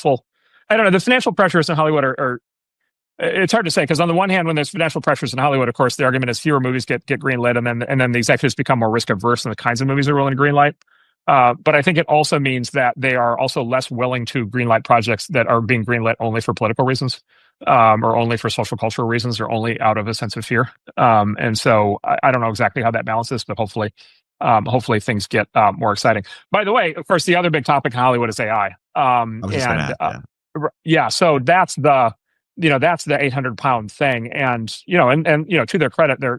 helpful. I don't know. The financial pressures in Hollywood are it's hard to say, because on the one hand, when there's financial pressures in Hollywood, of course, the argument is fewer movies get greenlit, and then the executives become more risk averse in the kinds of movies they're willing to greenlight. But I think it also means that they are also less willing to greenlight projects that are being greenlit only for political reasons, or only for social cultural reasons, or only out of a sense of fear. And so I don't know exactly how that balances, but hopefully things get more exciting. By the way, of course, the other big topic in Hollywood is AI. So that's the 800-pound thing, and to their credit, they're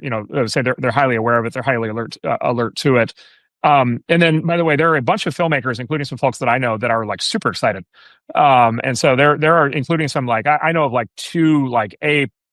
highly aware of it. They're highly alert to it. And then, by the way, there are a bunch of filmmakers, including some folks that I know, that are like super excited. And so there are, including some, like I know of like two like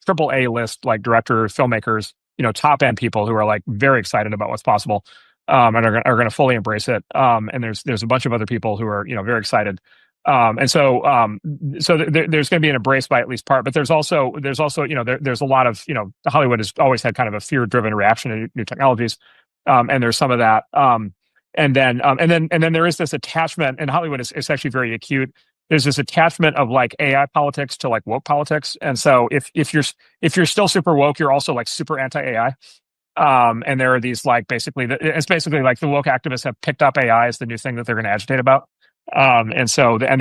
triple A list like director filmmakers, top end people who are like very excited about what's possible, and are going to fully embrace it. And there's a bunch of other people who are very excited. There's going to be an embrace by at least part, but there's also there's a lot of Hollywood has always had kind of a fear driven reaction to new technologies, and there's some of that, and then there is this attachment, and Hollywood is actually very acute. There's this attachment of like AI politics to like woke politics, and so if you're still super woke, you're also like super anti AI. And there are these like it's basically like the woke activists have picked up AI as the new thing that they're going to agitate about. And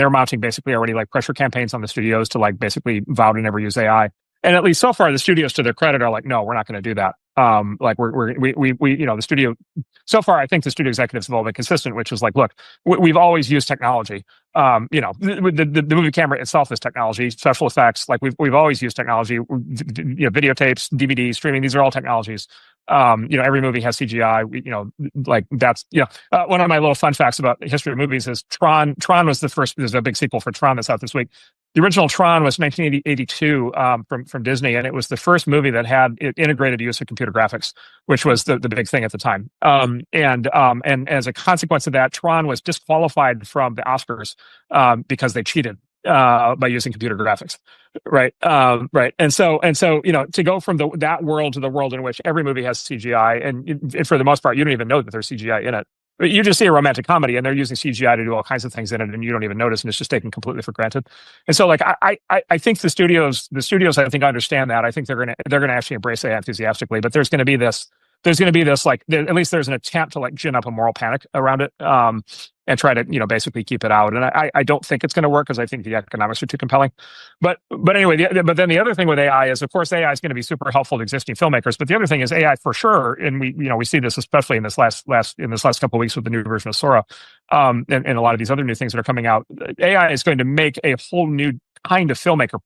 they're mounting basically already like pressure campaigns on the studios to like basically vow to never use AI. And at least so far, the studios, to their credit, are like, no, we're not going to do that. The studio, so far, I think the studio executives have all been consistent, which is like, look, we've always used technology. The movie camera itself is technology, special effects, like we've always used technology, videotapes, DVD, streaming, these are all technologies. Every movie has CGI, one of my little fun facts about the history of movies is Tron was the first, there's a big sequel for Tron that's out this week. The original Tron was 1982 from Disney, and it was the first movie that had integrated use of computer graphics, which was the big thing at the time. And as a consequence of that, Tron was disqualified from the Oscars because they cheated by using computer graphics, right? And so to go from that world to the world in which every movie has CGI, and for the most part, you don't even know that there's CGI in it. You just see a romantic comedy and they're using CGI to do all kinds of things in it, and you don't even notice, and it's just taken completely for granted. And so, like, I think the studios, I think understand that. I think they're gonna actually embrace AI enthusiastically. But there's gonna be this like, at least there's an attempt to like gin up a moral panic around it, and try to basically keep it out. And I don't think it's going to work, because I think the economics are too compelling. But anyway, but then the other thing with AI is, of course, AI is going to be super helpful to existing filmmakers. But the other thing is AI for sure, and we see this especially in this last couple of weeks with the new version of Sora, and a lot of these other new things that are coming out. AI is going to make a whole new kind of filmmaker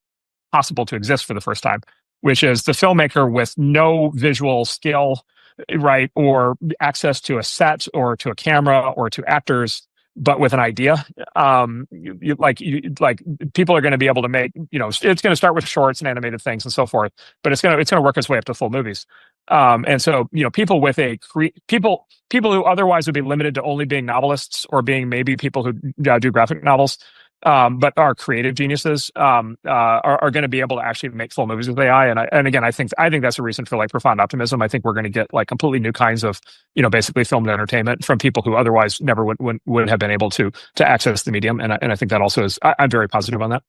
possible to exist for the first time, which is the filmmaker with no visual skill, right, or access to a set or to a camera or to actors, but with an idea. People are going to be able to make, it's going to start with shorts and animated things and so forth, but it's going to work its way up to full movies. And so, people with people who otherwise would be limited to only being novelists, or being maybe people who do graphic novels, but are creative geniuses, are going to be able to actually make full movies with AI. And again, I think that's a reason for like profound optimism. I think we're going to get like completely new kinds of, basically filmed entertainment from people who otherwise never would have been able to access the medium. And I think that also is, I'm very positive on that.